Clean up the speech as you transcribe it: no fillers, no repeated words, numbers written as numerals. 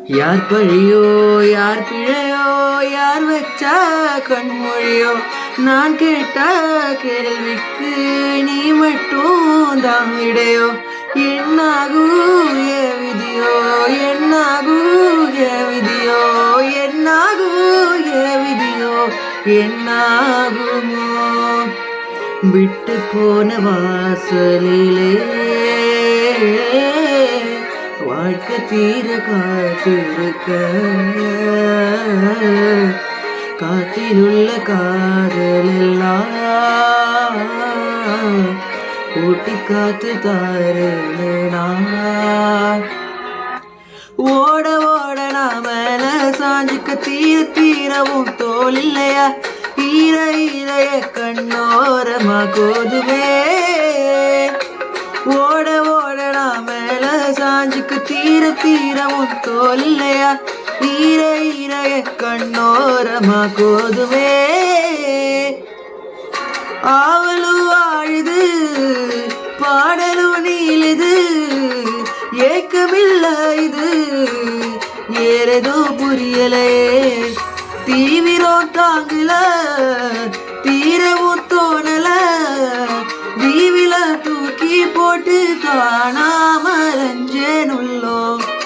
யார் பழியோ யார் பிழையோ யார் வச்ச கண்மொழியோ நான் கேட்ட கேள்விக்கு நீ மட்டும் தான் விடையோ என்னாகும் விதியோ என்னாகும் விதியோ என்னாகும் விதியோ என்னாகுமோ விட்டு போன வாசலிலே வாழ்க்கை தீர காத்திருக்க காத்திலுள்ள காதலெல்லாம் கூட்டி காத்து தாருனா ஓட ஓட நாமல சாஞ்சுக்க தீர தீரவும் தோல் இல்லையா ஈர ஈரைய கண்ணோரமா கோதுமே ஓட ஓட நாமல சாஞ்சுக்கு தீர தீரவும் தோல் இல்லையா ஈர ஈரைய கண்ணோரமா கோதுமே ஆவலும் வாழுது பாடலும் நீளுது ஏக்கமில்ல இது ஏறதோ புரியலே தீவிரம் தாங்கல தீரவும் தோணல தீவில தூக்கி போட்டு காணா